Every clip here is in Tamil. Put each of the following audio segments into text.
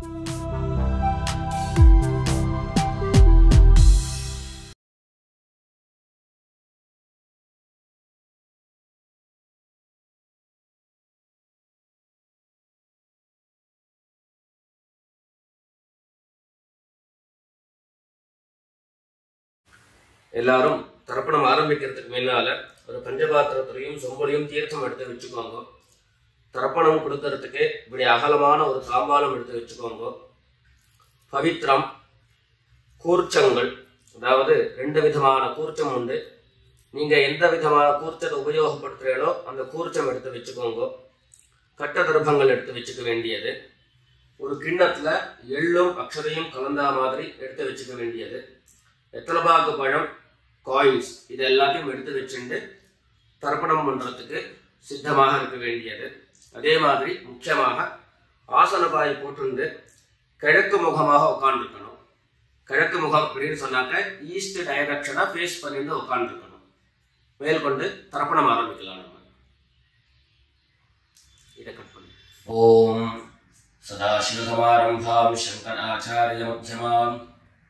எல்லாரும் தர்ப்பணம் ஆரம்பிக்கிறதுக்கு முன்னால ஒரு பஞ்சபாத்திரத்திலையும் சொம்பலையும் தீர்த்தம் எடுத்து வச்சுக்கோங்க. தர்ப்பணம் கொடுக்கறதுக்கு இப்படி அகலமான ஒரு தாம்பாலம் எடுத்து வச்சுக்கோங்க. பவித்ரம், கூர்ச்சங்கள், அதாவது 2 விதமான கூர்ச்சம் உண்டு. நீங்க எந்த விதமான கூர்ச்சத்தை உபயோகப்படுத்துறீங்களோ அந்த கூர்ச்சம் எடுத்து வச்சுக்கோங்க. கட்ட தர்ப்பங்கள் எடுத்து வச்சுக்க வேண்டியது. ஒரு கிண்ணத்துல எள்ளும் அக்ஷதையும் கலந்தா மாதிரி எடுத்து வச்சுக்க வேண்டியது. வெத்தலைபாக்கு பழம், காயின்ஸ், இது எல்லாத்தையும் எடுத்து வச்சுட்டு தர்ப்பணம் பண்றதுக்கு சித்தமாக இருக்க வேண்டியது. அதே மாதிரி முக்கியமாக ஆசனபாய் போட்டு கிழக்கு முகமாக உட்காந்துருக்கணும். கிழக்கு முகம் அப்படின்னு சொன்னாக்க ஈஸ்ட் டைரக்ஷனா ஃபேஸ் பண்ணிட்டு உட்காந்துருக்கணும். மேற்கொண்டு தர்ப்பணம் ஆரம்பிக்கலாம். நம்ம இதை கட் பண்ணி ஓம் சதாசிவசமாரம்பாம் சங்கராச்சாரிய மத்தியமாம்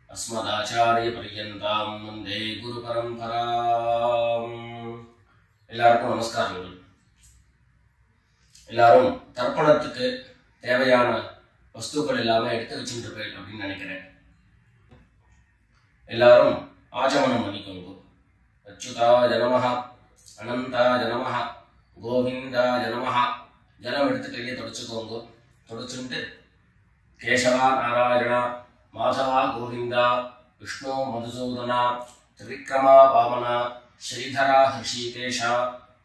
अस्मदाचार्य पर्यन्तां वन्दे गुरु परंपरां. எல்லாருக்கும் நமஸ்காரங்கள். எல்லாரும் தர்ப்பணத்துக்கு தேவையான வஸ்துக்கள் எல்லாமே எடுத்து வச்சுருப்பேன் அப்படின்னு நினைக்கிறேன். எல்லாரும் ஆச்சமனம் பண்ணிக்கோங்க. அச்சுதாய நமஹ, அனந்தாய நமஹ, கோவிந்தாய நமஹ. ஜலம் எடுத்து கையை தொடச்சுக்கோங்க. தொடச்சுட்டு கேசவா நாராயணா, மாதவா கோவிந்தா, விஷ்ணு மதுசூதனா, திரிவிக்ரமா வாமனா, ஸ்ரீதரா ஹிருஷிகேஷா,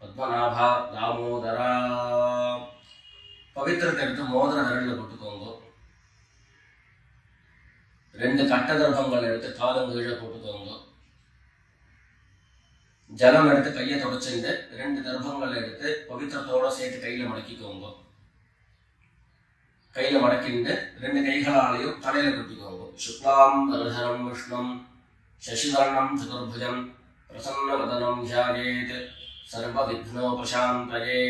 பத்மநாபா தாமோதரா. பவித்திரத்தை எடுத்து மோதிர விரலில் போட்டுக்கோங்க. 2 கட்ட தர்ப்பங்கள் எடுத்து காலங்கீழ போட்டுக்கோங்க. ஜலம் எடுத்து கையை தொடச்சுட்டு 2 தர்ப்பங்கள் எடுத்து பவித்திரத்தோட சேர்த்து கையில மடக்கிக்கோங்க. கையில மடக்கிட்டு 2 கைகளாலையும் தலையில குத்திக்கோங்க. சுக்லாம் வரதரம் விஷ்ணும் சசிவர்ணம் சதுர்புஜம் பிரசன்னவதனம் தியாயேத் சர்வ விக்னோபசாந்தயே.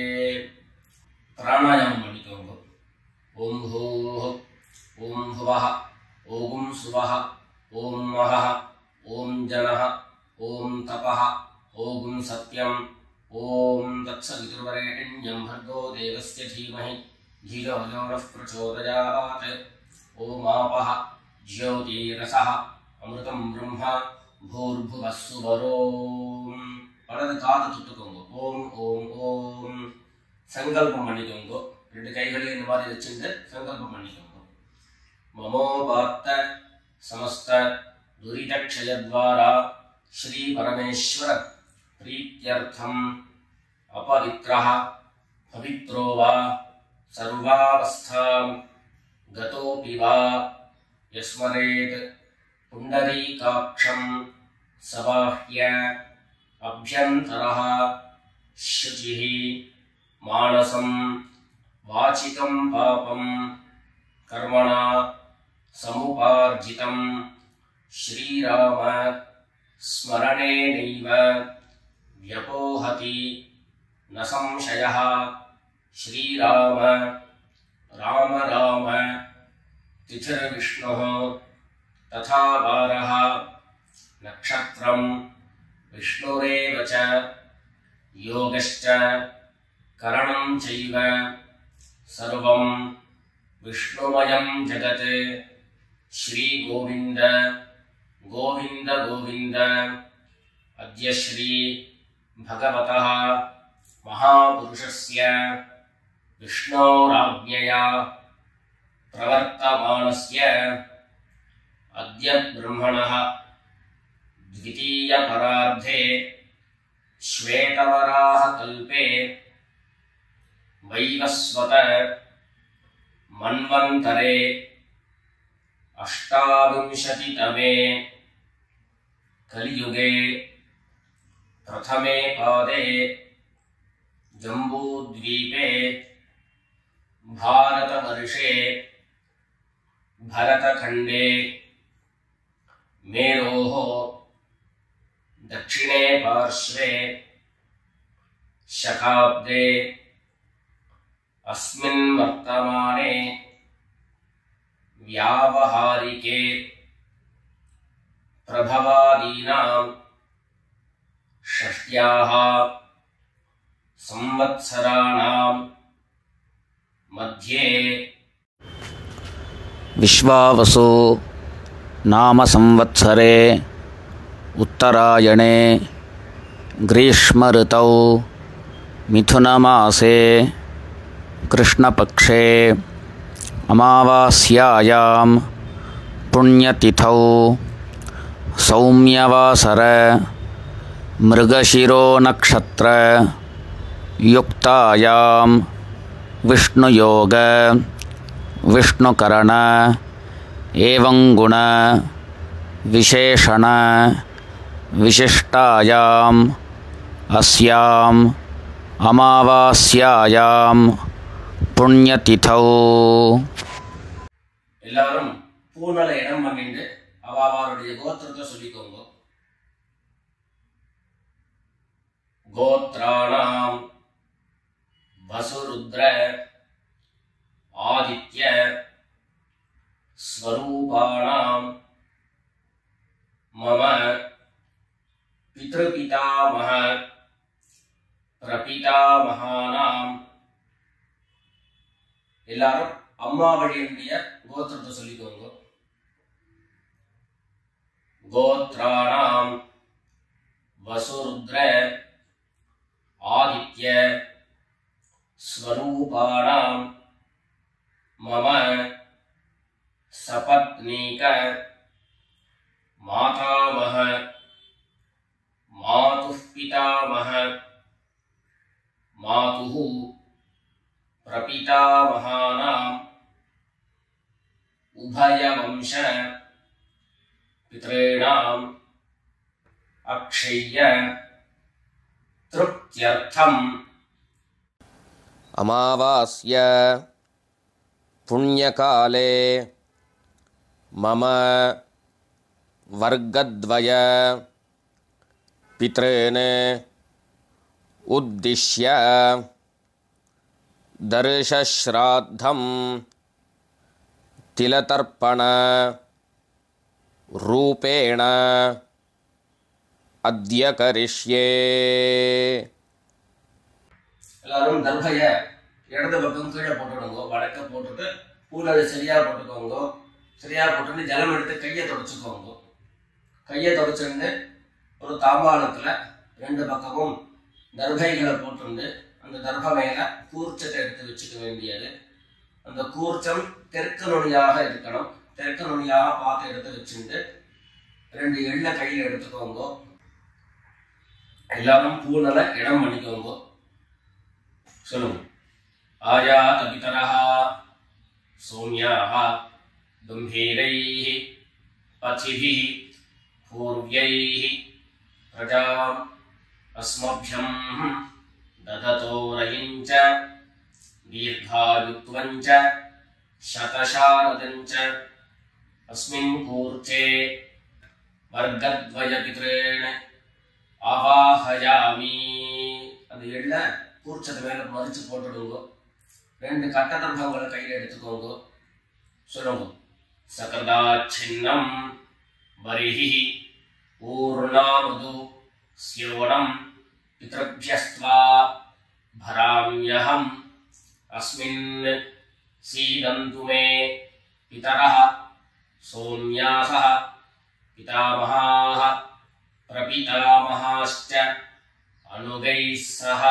பிராணாயாமம் பண்ணிக்கோங்க. ஓம் ஹோஹ், ஓம் ஹுவஹ, ஓம் சுவஹ, ஓம் மஹஹ, ஓம் ஜனஹ, ஓம் தபஹ, ஓம் சத்யம், ஓம் தத்சவிதுர்வரேண்யம் भर्गो देवस्य धीमहि धियो यो नः प्रचोदयात्. ओम आपः ज्योतिरसः अमृतं ब्रह्म भूर्भुवः सुवरोम. வலது காது தொட்டுக்கோங்க. ஓம் ஓம் ஓம். சங்கல்பம் பண்ணிக்கோங்க. 2 கைகளையும் இந்த மாதிரி வச்சுட்டு சங்கல்பம் பண்ணிக்கோங்க. மமோபாத்த சமஸ்த துரிதக்ஷயத்வாரா ஸ்ரீ பரமேஸ்வர प्रीत्यर्थम अपवित्रः पवित्रो वा सर्वावस्थां गतोऽपि वा यस्मरेत् पुण्डरीकाक्षं सबाह्य अभ्यन्तरः शुचिः मानसं वाचिकं पापं कर्मणा समुपार्जितं श्रीराम स्मरणेनैव व्यपोहति न संशयः. श्रीराम राम राम तिथिर्विष्णुः तथा वारः नक्षत्रं विष्णुरेव च योगश्च करणं चैव सर्वं विष्णुमयं जगत्. श्री गोविंद गोविंद गोविंद. अद्य श्री भगवतः महापुरुषस्य विष्णोराज्ञया प्रवर्तमानस्य अद्य ब्रह्मणः द्वितीयपरार्धे श्वेतवराह कल्पे वैवस्वत मन्वन्तरे 28तमे कलियुगे प्रथमे पादे जम्बूद्वीपे भारतवर्षे भरतखण्डे मेरोः दक्षिणे पार्श्वे शकाब्दे अस्मिन् वर्तमाने व्यावहारिके प्रभवादीनां षष्ट्याः संवत्सराणां मध्ये विश्वावसु नाम संवत्सरे उत्तरायणे ग्रीष्म ऋतौ मिथुनमासे कृष्णपक्षे अमावास्यायां पुण्यतिथौ सौम्यवासर मृगशिरो नक्षत्र युक्तायां विष्णुयोग विष्णुकरण एवं गुण विशेषण विशिष्टायाम् अस्याम् अमावास्यायां पुण्यतिथौ எல்லாரும் பூனல இடம் பண்ணிட்டு அவாவாருடைய கோத்திரத்தை சொல்லிக்கோங்க. கோத்ராணாம் வசுருத்ர ஆதித்ய ஸ்வரூபாணாம் மம பித்ருபிதாமஹ பிரபிதாமஹானாம். எல்லாரும் அம்மா வழியினுடைய கோத்திரத்தை சொல்லிக்கோங்க. கோத்ராணாம் வசுருத்ர ஆதித்ய ஸ்வரூபாணாம் மம சபத்னீக மாதாமஹ மாதுः பிதாமஹ மாதுः பிரபிதாமஹானாம் உபயவம்ச பித்ரேணாம் அக்ஷய்ய திருப்த்யர்த்தம். अमावास्य पुण्यकाले मम वर्गद्वय पितॄन् उद्दिश्य दर्शश्राद्धं तिलतर्पण रूपेण अद्य करिष्ये. எல்லாரும் தர்பைய இடது பக்கம் கீழே போட்டுடுங்க. வடக்க போட்டுட்டு பூல சரியா போட்டுக்கோங்க. சரியா போட்டுட்டு ஜலம் எடுத்து கையை தொடச்சுக்கோங்க. கையை தொடச்சுட்டு ஒரு தாம்பாளத்துல ரெண்டு பக்கமும் தர்பைகளை போட்டுண்டு அந்த தர்ப மேல கூர்ச்சத்தை எடுத்து வச்சுக்க வேண்டியது. அந்த கூர்ச்சம் தெற்கு நுனியாக இருக்கணும். தெற்கு நுனியாக பார்த்து எடுத்து வச்சுட்டு ரெண்டு எண்ணெ கையில எடுத்துக்கோங்க. எல்லாரும் பூனல இடம் பண்ணிக்கோங்க. சொல்லுங்க. ஆயாத பிதரஹ சௌம்யாஹ கம்பீரைஹ பசிபிஹ பூர்வ்யைஹ பிரஜாம் அஸ்மப்யம் தததோரயிஞ்ச தீர்காயுத்வஞ்ச சதசாரதஞ்ச அஸ்மின் கூர்ச்சே வர்கத்வய பித்ரேண ஆவாஹயாமி. அது எள்ள கூர்ச்சத்து மேல மறிச்சு போட்டுடுங்க. ரெண்டு கட்ட தர்பங்களை கையில எடுத்துக்கோங்க. சொல்லுங்க. சகதாச்சின்னம் வரிஹி ஊர்ணாமிருது ஸ்யோனம் பித்ருப்யஸ்த்வா பராம்யஹம் அஸ்மின் சீதந்து மே பிதரஹ சௌம்யாஸஹ பிதாமஹாः பிரபிதாமஹாश्च அனுகைः சஹ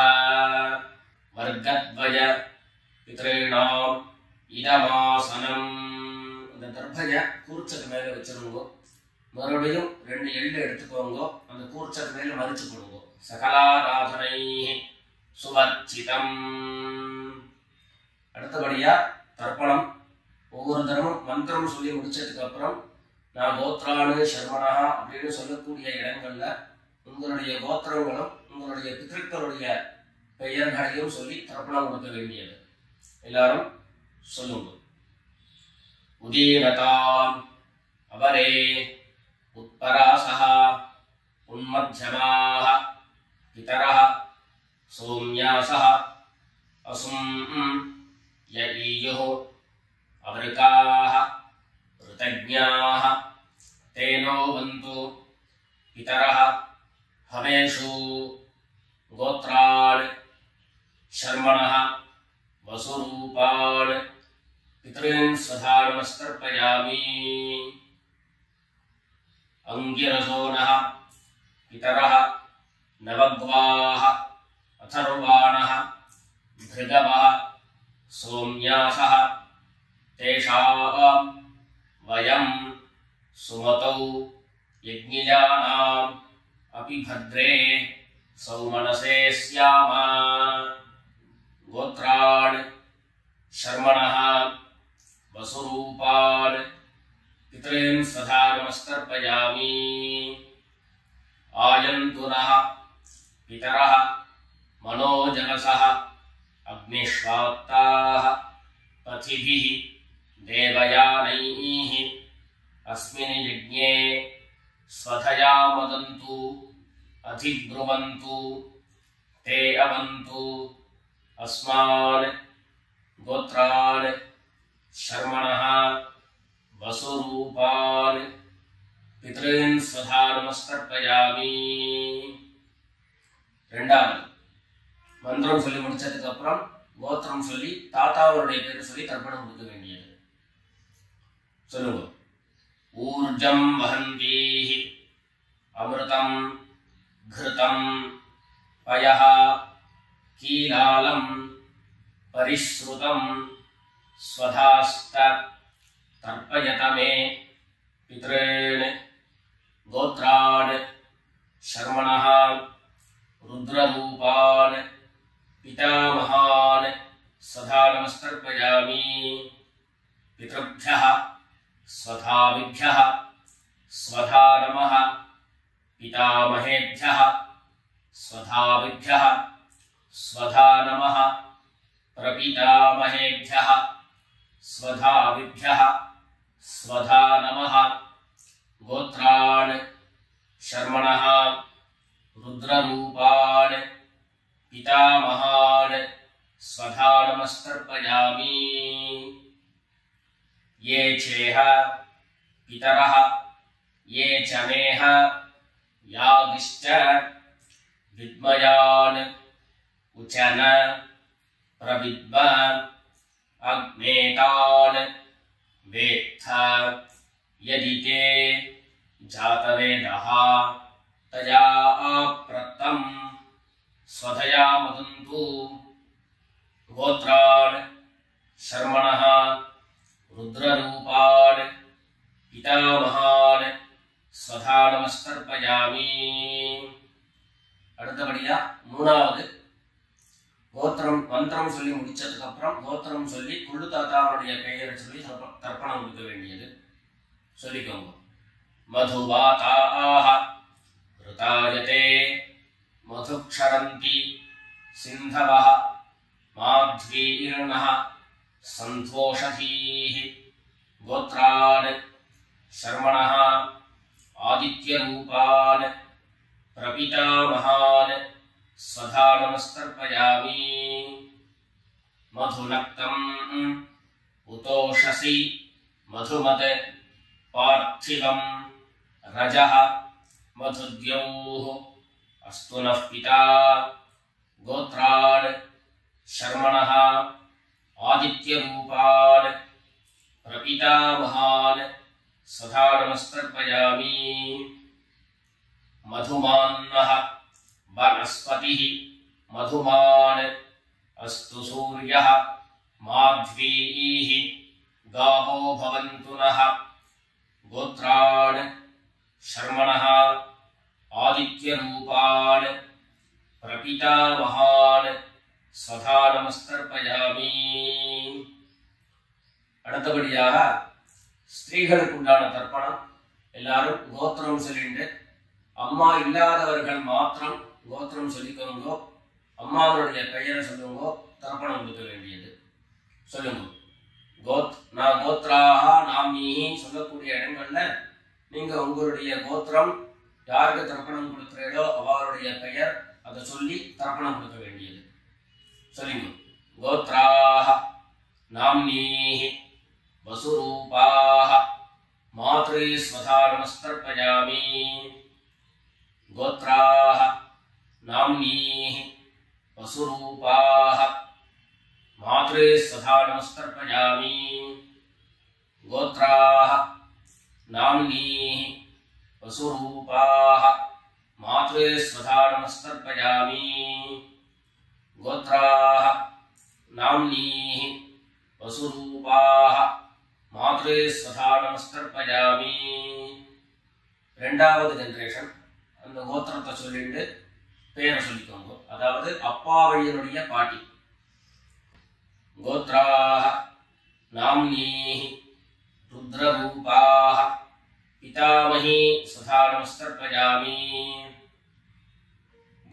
வர்கத்வய பித்ரேணாம் இதமாசனம். அந்த தர்பய கூர்ச்சத்து மேல வச்சிருங்க. மறுபடியும் ரெண்டு எள்ளு எடுத்துக்கோங்க. அந்த கூர்ச்சத்து மேல மறிச்சு போடுங்க. சகலாராதனை சுவர்ச்சிதம். அடுத்தபடியா தர்ப்பணம். ஒவ்வொரு தரமும் மந்திரம் சொல்லி முடிச்சதுக்கு அப்புறம் நான் கோத்ரானு சர்மனா அப்படின்னு சொல்லக்கூடிய இடங்கள்ல உங்களுடைய கோத்திரங்களும் உங்களுடைய பித்ருக்களுடைய பெயர்களையும் சொல்லி தர்ப்பணம் கொடுக்க வேண்டியது. எல்லாரும் சொல்லுங்க. உதீரதாம் அவரே உத்பராசஹ உன்மத்யமாஹ பிதரஹ சௌம்யாஸஹ அசும் யஈயுः அவருக்காஹ कृतज्ञाः तेनो वन्तु पितरः हवेषु गोत्रान् शर्मणः वसुरूपान् पितॄन् स्वधा नमस्कर्पयामि। अंगिरसो नः पितरः नवग्वाः अथर्वाणः भृगवः सोम्यासः तेषां वयं सुमतौ यज्ञियानाम् अपि भद्रे सौमनसे स्याम। गोत्रान् शर्मणः वसुरूपान् पितॄन् स्वधा नमस्कर्पयामि। आयन्तु नः पितरः मनोजनसः अग्निश्वात्ताः पथिभिः देवयानैः अस्मिन् यज्ञे स्वधया मदन्तु अधिब्रुवन्तु ते अवन्तु अस्मान् गोत्रान् शर्मणः वसुरूपान् पितॄन् स्वधा नमस्कर्पयामि। ரெண்டாவது மந்திரம் சொல்லி முடிச்சதுக்கு அப்புறம் கோத்திரம் சொல்லி தாத்தாவுடைய பேர் சொல்லி தர்ப்பணம் கொடுக்க வேண்டியது. சொல்லுங்க. ஊர்ஜம் வஹந்தீஹி அமிர்தம் घृतं पयः कीलालं परिश्रुतं स्वधास्त तर्पयत मे पितॄन् गोत्रान् शर्मणः रुद्ररूपान् पितामहान् स्वधा नमस्कर्पयामि। पितृभ्यः स्वधाविभ्यः स्वधा नमः पितामहेभ्यः स्वधाविभ्यः स्वधा नमः प्रपितामहेभ्यः स्वधाविभ्यः स्वधा नमः। गोत्रान् शर्मणः रुद्ररूपान् पितामहान् स्वधा नमस्कर्पयामि। ये चेह पितरः ये च मेह यागिश्च विद्मयान् उचन प्रविद्म अग्नेतान् वेत्थ यदि ते जातवेदः तया प्रत्तं स्वधया मदन्तु। गोत्रान् शर्मणः रुद्ररूपान् पितामहान् स्वधा नमस्कर्पयामि। அடுத்தபடியா மூணாவது கோத்திரம் மந்திரம் சொல்லி முடிச்சதுக்கு அப்புறம் கோத்திரம் சொல்லி குழு தாத்தாவுடைய பெயரை சொல்லி தர்ப்பணம் கொடுக்க வேண்டியது. சொல்லிக்கோங்க. மதுவாதாஹ ருதாயதே மதுக்ஷரந்தி சிந்தவஹ மாத்வீர்ணஹ சந்தோஷதீஹ. கோத்ரான் शर्मणः आदित्यरूपान् प्रपितामहान् स्वधा नमस्कर्पयामि। मधुनक्तम् उतोषसि मधुमत् पार्थिवं रजः मधुद्यौः अस्तु नः पिता। गोत्रान् शर्मणः आदित्यरूपान् प्रपितामहान् स्वधा नमस्कर्पयामि। मधुमान्नः वनस्पतिः मधुमान् अस्तु सूर्यः माध्वीः गावो भवन्तु नः। गोत्रान् शर्मणः आदित्यरूपान् प्रपितामहान् स्वधा नमस्कर्पयामि. அடுத்தபடியாக ஸ்திரீகளுக்கு உண்டான தர்ப்பணம். எல்லாரும் கோத்திரம் சொல்லிட்டு அம்மா இல்லாதவர்கள் மாத்திரம் கோத்திரம் சொல்லிக்கோங்கோ, அம்மாவுடைய பெயரை சொல்லுங்கோ, தர்ப்பணம் கொடுக்க வேண்டியது. சொல்லுங்க. நான் கோத்ராக நாமீஹி சொல்லக்கூடிய இடங்கள்ல நீங்க உங்களுடைய கோத்திரம் யாருக்கு தர்ப்பணம் கொடுக்கிறீர்களோ அவருடைய பெயர் அதை சொல்லி தர்ப்பணம் கொடுக்க வேண்டியது. சொல்லுங்க. கோத்ராக நாமீஹி वसुरूपाः मात्रे स्वधा नमस्तर्पयामि गोत्राः नाम्नीः वसुरूपाः मात्रे स्वधा नमस्तर्पयामि गोत्राः नाम्नीः वसुरूपाः मात्रे स्वधा नमस्तर्पयामि गोत्राः नाम्नीः वसुरूपाः मात्रे स्वधा नमस्तर्पयामि ரெண்டாவது ஜெனரேஷன் அந்த கோத்திரத்தை சொல்லிட்டு பேரை சொல்லிக்கோங்க. அதாவது அப்பா வழியினுடைய பாட்டி. கோத்ராः नाम्नीः रुद्ररूपाः पितामही स्वधा नमस्तर्पयामि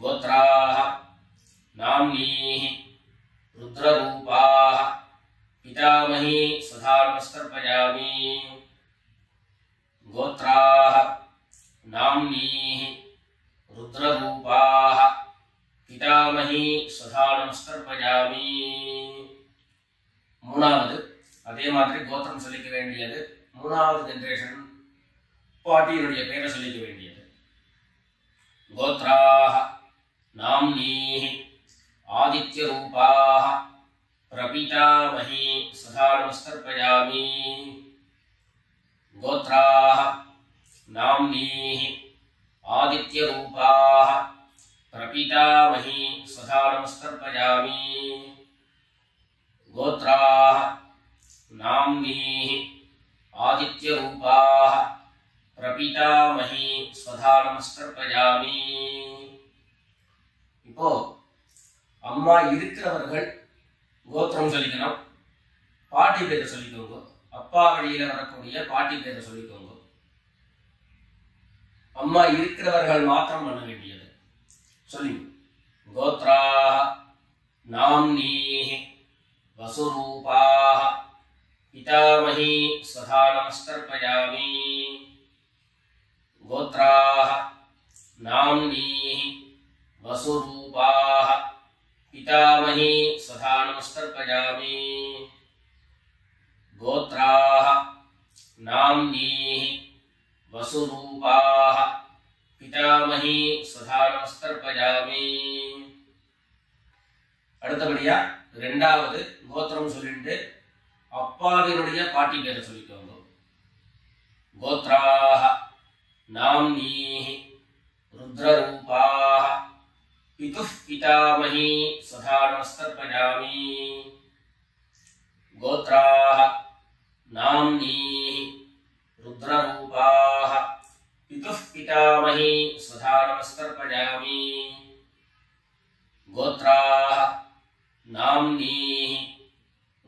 गोत्राः नाम्नीः रुद्ररूपाः पितामही स्वधा नमस्तर्पयामि गोत्राः नाम्नीः रुद्ररूपाः पितामही स्वधा नमस्तर्पयामि மூணாவது அதே மாதிரி கோத்திரம் சொல்லிக்க வேண்டியது. மூணாவது ஜெனரேஷன் பாட்டியினுடைய பேரை சொல்லிக்க வேண்டியது. கோத்ராः नाम्नीः आदित्यरूपाः प्रपितामही स्वधा नमस्तर्पयामि गोत्राः नाम्नीः आदित्यरूपाः प्रपितामही स्वधा नमस्तर्पयामि गोत्राः नाम्नीः आदित्यरूपाः प्रपितामही स्वधा नमस्तर्पयामि. இப்போ அம்மா இருக்கிறவர்கள் கோத்திரம் சொல்லிக்கணும், பாட்டி பேரை சொல்லிக்கோங்க. அப்பா வழியில வரக்கூடிய பாட்டி பேரை சொல்லிக்கோங்க. அம்மா இருக்கிறவர்கள் மாத்திரம் பண்ண வேண்டியது சொல்லி கோத்ராः नाम्नीः वसुरूपाः पितामही स्वधा नमस्तर्पयामि गोत्राः नाम्नीः वसुरूपाः पितामही स्वधा नमस्तर्पयामि गोत्राः नाम्नीः वसुरूपाः पितामही स्वधा नमस्तर्पयामि. அடுத்தபடியா ரெண்டாவது கோத்திரம் சொல்லிட்டு அப்பாவினுடைய பாட்டி பேரை சொல்லிக்கோங்க. கோத்ராः नाम्नीः रुद्ररूपाः पितुः पितामही स्वधा नमस्तर्पयामि गोत्राः नाम्नीः रुद्ररूपाः पितुः पितामही स्वधा नमस्तर्पयामि गोत्राः नाम्नीः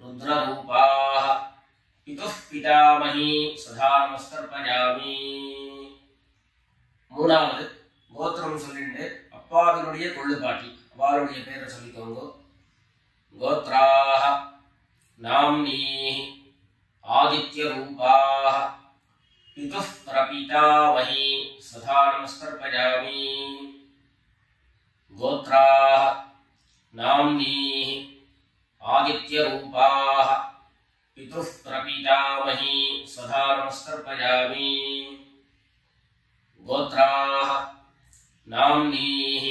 रुद्ररूपाः पितुः पितामही स्वधा नमस्तर्पयामि. மூணாவது கோத்திரம் சொல்லிட்டு அப்பாவினுடைய கொள்ளு பாட்டி அவளுடைய பேரை சொல்லிக்கோங்க. கோத்ராः नाम्नीः आदित्यरूपाः पितुः प्रपितामही स्वधा नमस्तर्पयामि गोत्राः नाम्नीः आदित्यरूपाः पितुः प्रपितामही स्वधा नमस्तर्पयामि गोत्राः नाम्नीः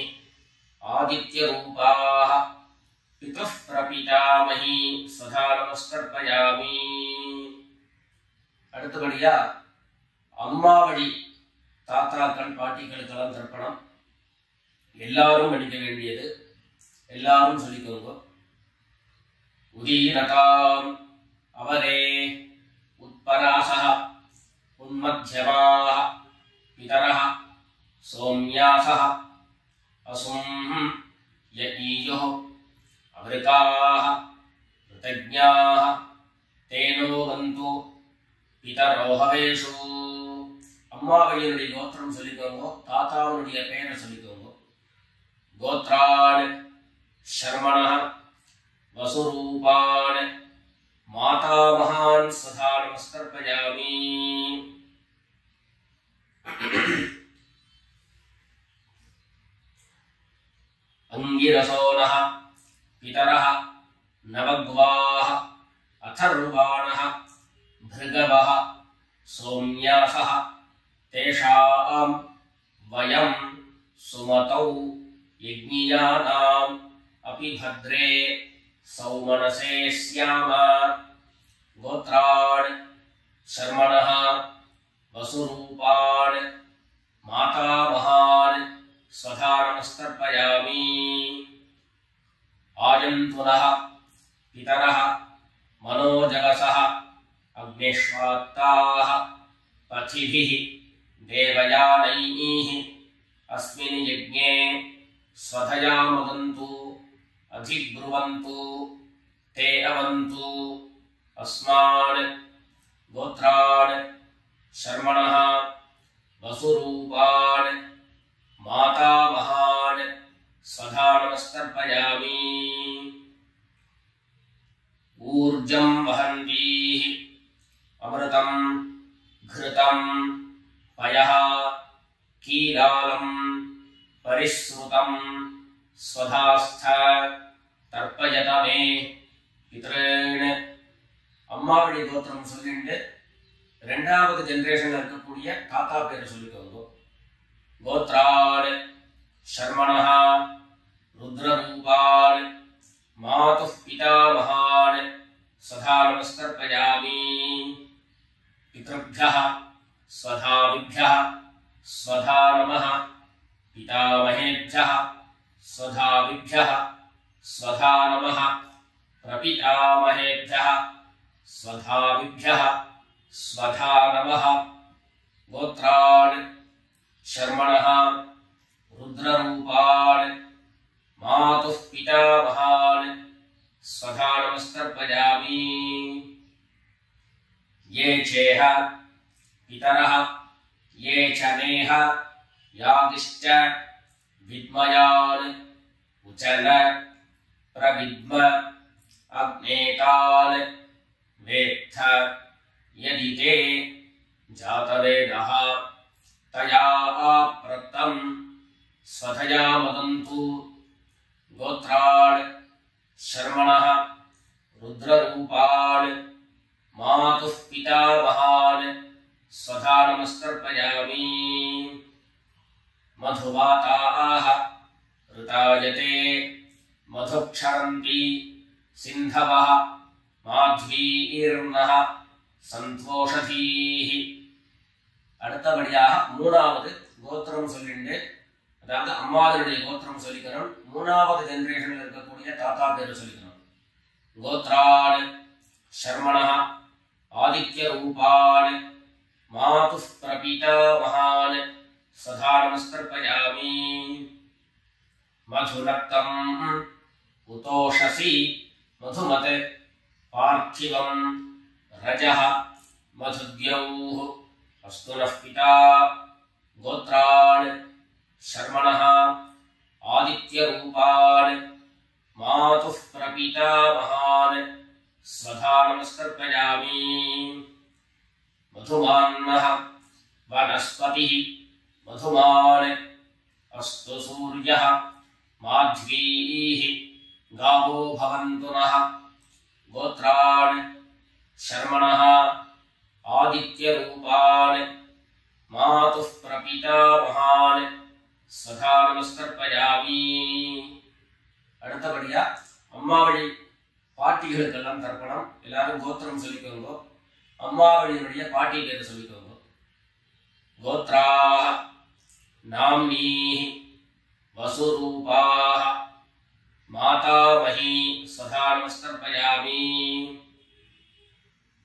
आदित्यरूपाः पितुः प्रपितामही स्वधा नमस्तर्पयामि. அடுத்தபடியா அம்மா வழி தாத்தாக்கள் பாட்டிகளுக்கெல்லாம் தர்ப்பணம் எல்லாரும் படிக்க வேண்டியது. எல்லாரும் சொல்லிக்கோங்க. உதீரதாம் அவரே உத்பராசः உன்மத்யமாः पितरः सौम्यासः असुं यईयुः अमृताः ऋतज्ञाः तेनो वन्तु पितरो हवेषु. अम्मा वழியினுடைய கோத்திரம் சொல்லிக்கோங்க. தாத்தாவுடைய பெயரை சொல்லிக்கோங்க. கோத்ரான் शर्मणः वसुरूपान् मातामहान् स्वधा नमस्तर्पयामि अंगिरसोनः पितरः नवग्वाः अथर्वाणः भृगवः सौम्यासः तेषां वयं सुमतौ यज्ञियानाम् अपि भद्रे सौमनसे स्याम। गोत्रान् शर्मणः वसुरूपान् मातामहान् स्वधा नमस्तर्पयामि। आयन्तुनः पितरः मनोजगसः अग्निष्वात्ताः पथिभिः देवयानैः अस्मिन् यज्ञे स्वधया मदन्तु अधिब्रुवन्तु ते अवन्तु। अस्मान् गोत्रान् शर्मणः वसुरूपान् मातामहान् स्वधा नमस्तर्पयामि। ऊर्जं वहन्तीः अमृतं घृतं पयः कीलालं परिश्रुतं स्वधास्थ तर्पयत मे पितॄन्। அம்மாவளி கோத்திரம் சொல்லிட்டு ரெண்டாவது ஜெனரேஷன்ல இருக்கக்கூடிய தாத்தா பேரை சொல்லிக்கோங்க. கோத்ரான் शर्मणः रुद्ररूपान् मातुः पितामहान् स्वधा नमस्तर्पयामि। पितृभ्यः स्वधाविभ्यः स्वधा नमः। पितामहेभ्यः स्वधाविभ्यः स्वधा नमः। प्रपितामहेभ्यः स्वधाविभ्यः स्वधा नमः। गोत्रान् शर्मणः रुद्ररूपान् मातुः पितामहान् स्वधा नमस्तर्पयामि। ये चेह पितरः ये च नेह यादिश्च विद्मयान् उचन प्रविद्म अग्नेतान् वेत्थ यदि ते जातवेदः तया प्रत्तं स्वधया मदन्तु। गोत्रान् शर्मणः रुद्ररूपान् मातुः पितामहान् स्वधा नमस्तर्पयामि। मधुवाताः ऋतायते मधुक्षरन्ति सिन्धवः माध्वीर्नः सन्तोषधीः। அடுத்தபடியாக மூணாவது கோத்திரம் சொல்லிட்டு, அதாவது அம்மாவனுடைய கோத்திரம் சொல்லிக்கணும். மூணாவது ஜெனரேஷனில் இருக்கக்கூடிய தாத்தா பேரு சொல்லிக்கணும். கோத்ரான் शर्मणः आदित्य रूपान् मातुः प्रपितामहान् स्वधा नमस्तर्पयामि। मधुनक्तम् उतोषसि मधुमत् पार्थिवं रजः मधुद्यौः अस्तु नः पिता। गोत्रान् शर्मणः आदित्य रूपान् मातुः प्रपितामहान् स्वधा नमस्तर्पयामि। मधुमान्नः वनस्पतिः मधुमान् अस्तु सूर्यः माध्वीः गावो भवन्तु नः। गोत्रान् शर्मणः आदित्य रूपान् मातुः प्रपितामहान् स्वधा नमस्तर्पयामि। அடுத்தபடியா அம்மாவளி பாட்டிகளுக்கெல்லாம் தர்ப்பணம். எல்லாரும் கோத்திரம் சொல்லிக்கோங்க. அம்மாவளியினுடைய பாட்டி பேரை சொல்லிக்கோங்க. கோத்ராः नाम्नीः वसुरूपाः मातामही स्वधा नमस्तर्पयामि।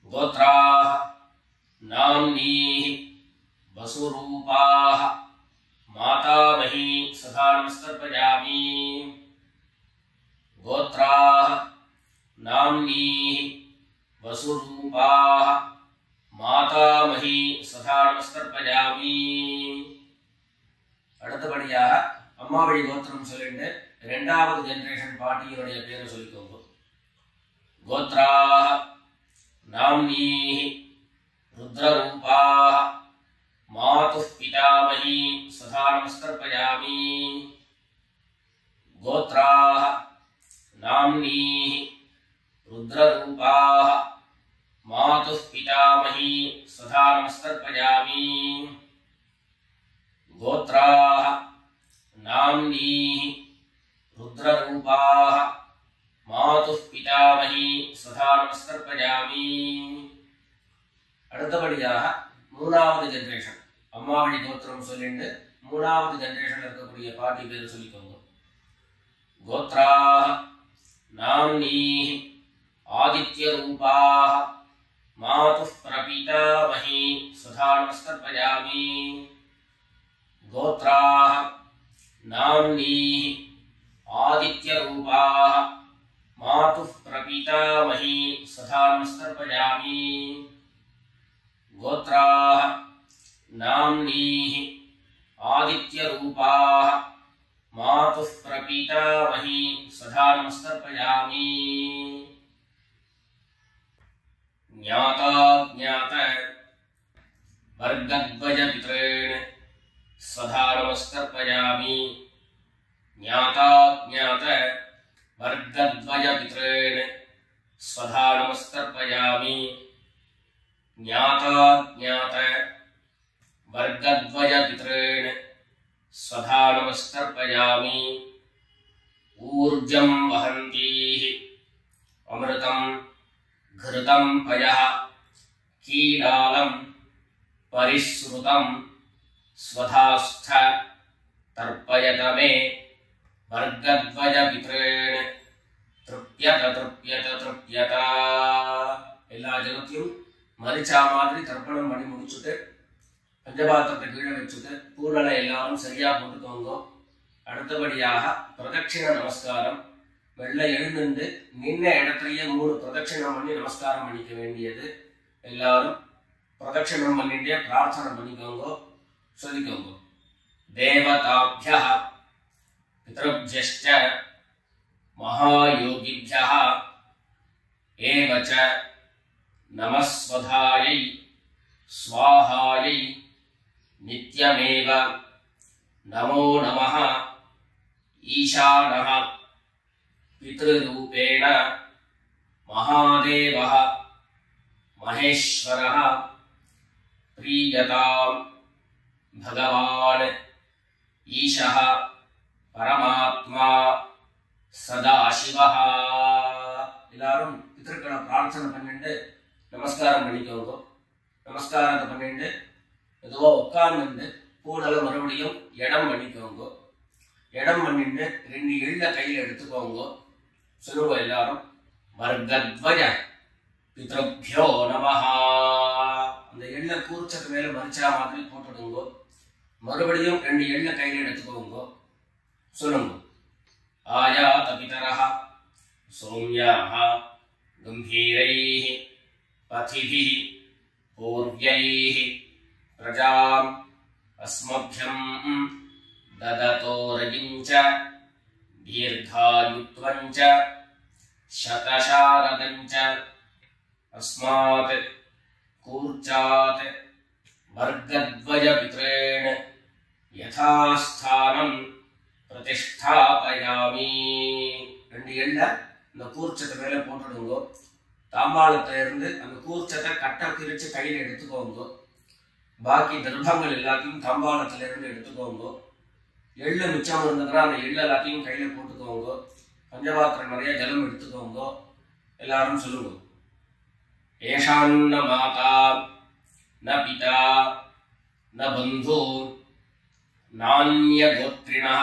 गोत्राः नाम्नीः वसुरूपाः मातामही स्वधा नमस्तर्पयामि। गोत्राः नाम्नीः वसुरूपाः मातामही स्वधा नमस्तर्पयामि। அடுத்தபடியாக அம்மாவளி கோத்திரம் சொல்லிட்டு இரண்டாவது ஜெனரேஷன் பாட்டியினுடைய பேரை சொல்லிக்கோங்க. கோத்ராः नाम्नीः रुद्ररूपाः मातुः पितामही स्वधा नमस्तर्पयामि। गोत्राः नाम्नीः रुद्ररूपाः मातुः पितामही स्वधा नमस्तर्पयामि। गोत्राः नाम्नीः रुद्ररूपाः मातुः पितामही स्वधा नमस्तर्पयामि। அடுத்தபடியாக மூணாவது ஜெனரேஷன் அம்மா வழி கோத்திரம் சொல்லிட்டு மூணாவது ஜெனரேஷன்ல இருக்கக்கூடிய பாட்டி பேர் சொல்லிக்கோங்க. கோத்ராः நாம்னீः ஆதித்யரூபாः मातुः प्रपीतामही स्वधा नमस्तर्पयामि। गोत्राः नाम्नीः आदित्यरूपाः मातुः प्रपीतामही स्वधा नमस्तर्पयामि। गोत्राः नाम्नीः आदित्यरूपाः मातुः प्रपीतामही स्वधा नमस्तर्पयामि। ज्ञाता ज्ञात वर्गद्वय पितॄन् स्वधा नमस्तर्पयामि। ज्ञाता ज्ञात वर्गद्वय पितॄन् स्वधा नमस्तर्पयामि। ज्ञाता ज्ञात वर्गद्वय पितॄन् स्वधा नमस्तर्पयामि। ऊर्जं वहन्तीः अमृतं घृतं पयः कीलालं परिश्रुतं स्वधास्थ तर्पयत मे वर्गद्वय पितॄन् तृप्यत तृप्यत तृप्यत। எல்லா ஜனத்தையும் மரிச்சா மாதிரி தர்ப்பணம் பண்ணி முடிச்சுட்டு பஞ்சபாத்திரத்தை கீழே வச்சுட்டு பூர்ணனை எல்லாரும் சரியா போட்டுக்கோங்க. அடுத்தபடியாக பிரதட்சிண நமஸ்காரம். வெள்ளை எழுந்து நின்ன இடத்துலயே 3 பிரதட்சிணம் பண்ணி நமஸ்காரம் பண்ணிக்க வேண்டியது. எல்லாரும் பிரதட்சிணம் பண்ணிட்டே பிரார்த்தனை பண்ணிக்கோங்க, சொல்லிக்கோங்க. தேவதாभ्यः பித்ருभ्यश्च महायोगिभ्यः एव च नमस्वधायै स्वाहायै नित्यमेव नमो नमः। ईशानः पितृरूपेण महादेवः महेश्वरः प्रीयतां भगवान् ईशः परमात्मा सदाशिवः। எல்லாரும் பிதர்களை பிரார்த்தனை பண்ணிட்டு நமஸ்காரம் பண்ணிக்கோங்க. நமஸ்காரத்தை பண்ணிட்டு எதுவோ உட்கார்ந்து பூனல மறுபடியும் இடம் பண்ணிக்கோங்க. இடம் பண்ணிட்டு 2 எள்ள கையில எடுத்துக்கோங்க. சொல்லுங்க எல்லாரும் வர்கத்வய பித்ருभ्यो நமஹ. அந்த எள்ள கூர்ச்சத்து மேல மரிச்சா மாதிரி போட்டுடுங்க. மறுபடியும் 2 எள்ள கையில எடுத்துக்கோங்க. சொல்லுங்க. ஆயாத பிதரஹ சௌம்யாஹ கம்பீரைஹ பதிபிஹ பூர்வ்யைஹ பிரஜாம் அஸ்மभ्यம் ददतो रजिञ्च दीर्घायुत्वञ्च शतशारदञ्च अस्मात् कूर्चात् वर्गद्वय पितॄन् यथास्थानं प्रतिष्ठापयामि. 2 எள்ள இந்த கூர்ச்சத்தை மேல போட்டுடுங்க. தாம்பாளத்துல இருந்து அந்த கூர்ச்சத்தை கட்ட பிரிச்சு கையில எடுத்துக்கோங்க. பாக்கி தர்ப்பங்கள் எல்லாத்தையும் தாம்பாளத்துல இருந்து எடுத்துக்கோங்க. எள்ளு மிச்சம் இருந்ததுன்னா அந்த எள்ளு எல்லாத்தையும் கையில போட்டுக்கோங்க. பஞ்சபாத்திரம் நிறைய ஜலம் எடுத்துக்கோங்க. எல்லாரும் சொல்லுங்க. ஏஷான்ன மாதா ந பிதா ந பந்து நான்ய கோத்ரிணः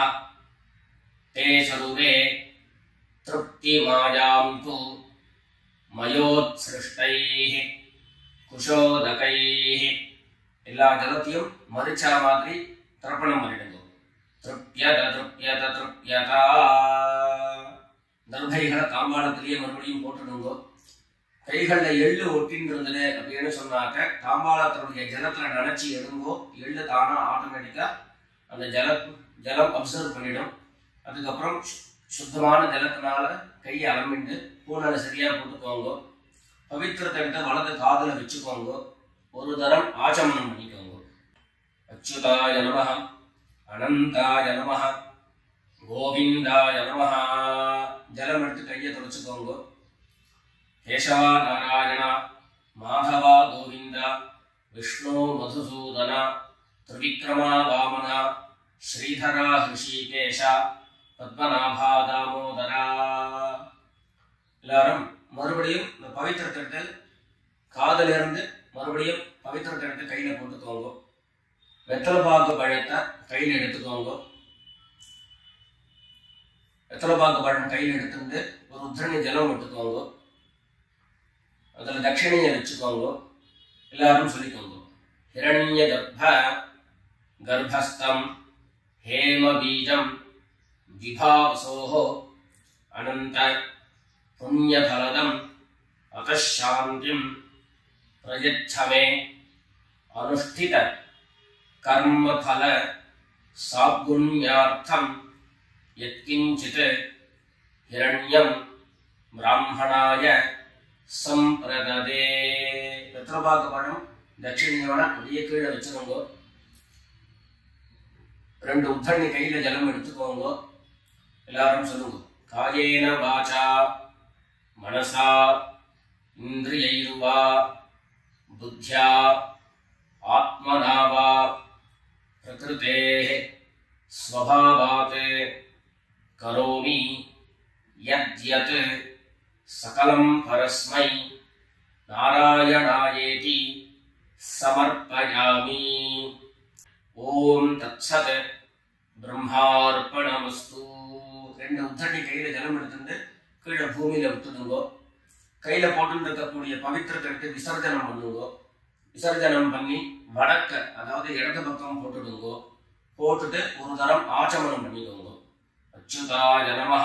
ते सर्वे तृप्तिमायां तु मयोत्सृष्टैः कुशोदकैः. எல்லா ஜலத்தையும் மரிச்சா மாதிரி தர்ப்பணம் பண்ணிடுங்க. तृप्यत तृप्यत तृप्यत. தர்பைகளை தாம்பாளத்திலேயே மறுபடியும் போட்டுடுங்க. கைகள்ல எள்ளு ஒட்டின்னு இருந்தது அப்படின்னு சொன்னாக்க தாம்பாளத்தினுடைய ஜலத்துல நினைச்சு எடுங்கோ. எள்ளு தானா ஆட்டோமேட்டிக்கா அந்த ஜலம் அப்சர்வ் பண்ணிடும். அதுக்கப்புறம் சுத்தமான ஜலத்தினால கையை அலம்பிட்டு பூனலை சரியா போட்டுக்கோங்க. பவித்திரத்தை எடுத்து வலது காதுல வச்சுக்கோங்க. ஒரு தரம் ஆச்சமனம் பண்ணிக்கோங்க. அச்சுதாய நமஹ அனந்தாய நமஹ கோவிந்தாய நமஹ. ஜலம் எடுத்து கையை தொடச்சுக்கோங்க. கேசவா நாராயண மாதவா கோவிந்தா விஷ்ணு மதுசூதனா திரிவிக்ரமா வாமனா ஸ்ரீதரா ஹிருஷிகேஷா பத்மநாபா தாமோதரா. எல்லாரும் மறுபடியும் இந்த பவித்திரத்தை எடுத்து காதல இருந்து மறுபடியும் பவித்திரத்தை எடுத்து கையில போட்டுக்கோங்க. வெத்தலை பாக்கு பழத்தை கையில் எடுத்துக்கோங்க. வெத்தலை பாக்கு பழம் கையில் எடுத்துட்டு ஒரு உத்தரணி ஜலம் எடுத்துக்கோங்க. அதில் தட்சிணையை வச்சுக்கோங்க. எல்லாரும் சொல்லிக்கோங்க. ஹிரண்ய கர்ப்பஸ்தம் ஹேம பீஜம் விபாவசோஹோ அனந்த புண்ணியபலதம் அகசாந்திம் பிரயச்சமே அனுஷ்டித கர்மபல சாகுண்யார்த்தம் யத்கிஞ்சித் ஹிரண்யம் பிராமணாய சம்பிரததே. வெத்தலைபாக்கு பழம் தட்சிணையோட அப்படியே கீழே வச்சுக்கோங்க. 2 உத்தரணி கையில ஜலம் எடுத்துக்கோங்க. எல்லாரும் சொல்லுங்க. காயேன வாசா மனசா இந்திரியைர்வா புத்யா ஆத்மனாவா பிரகிருதேஹ ஸ்வபாவாத் கரோமி யத்யத் சகலம் பரஸ்மை நாராயணாயேதி சமர்ப்பயாமி. ஓம் தத்சத் பிரம்மார்ப்பணமஸ்து. 2 உத்தரணி கையில ஜலம் எடுத்துட்டு கீழே பூமியில விட்டுடுங்க. கையில போட்டு இருக்கக்கூடிய பவித்திரத்தை எடுத்து விசர்ஜனம் பண்ணுங்க. விசர்ஜனம் பண்ணி வடக்க அதாவது இடது பக்கம் போட்டுடுங்க. போட்டுட்டு ஒரு தரம் ஆச்சமனம் பண்ணிக்கோங்க. அச்சுதாய நமஹ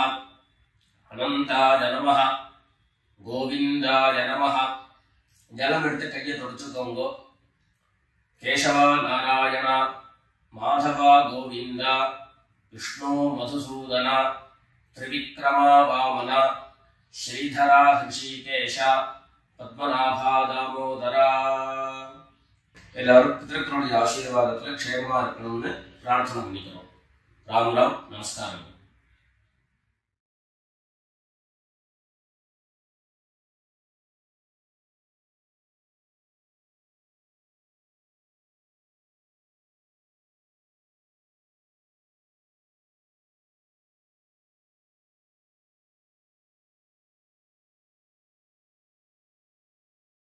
அனந்தாய நமஹ கோவிந்தாய நமஹ. ஜலம் எடுத்து கையை தொடச்சுக்கோங்க. கேசவா நாராயணா மாதவா கோவிந்தா விஷ்ணு மதுசூதனா திரிவிக்ரமா வாமனா ஸ்ரீதரா ஹிருஷிகேஷா பத்மநாபா தாமோதரா. எல்லாரும் பிதர்களுடைய ஆசீர்வாதத்துல க்ஷேமமா இருக்கணும்னு பிரார்த்தனை பண்ணிக்கிறோம். ராம் ராம். நமஸ்காரம்.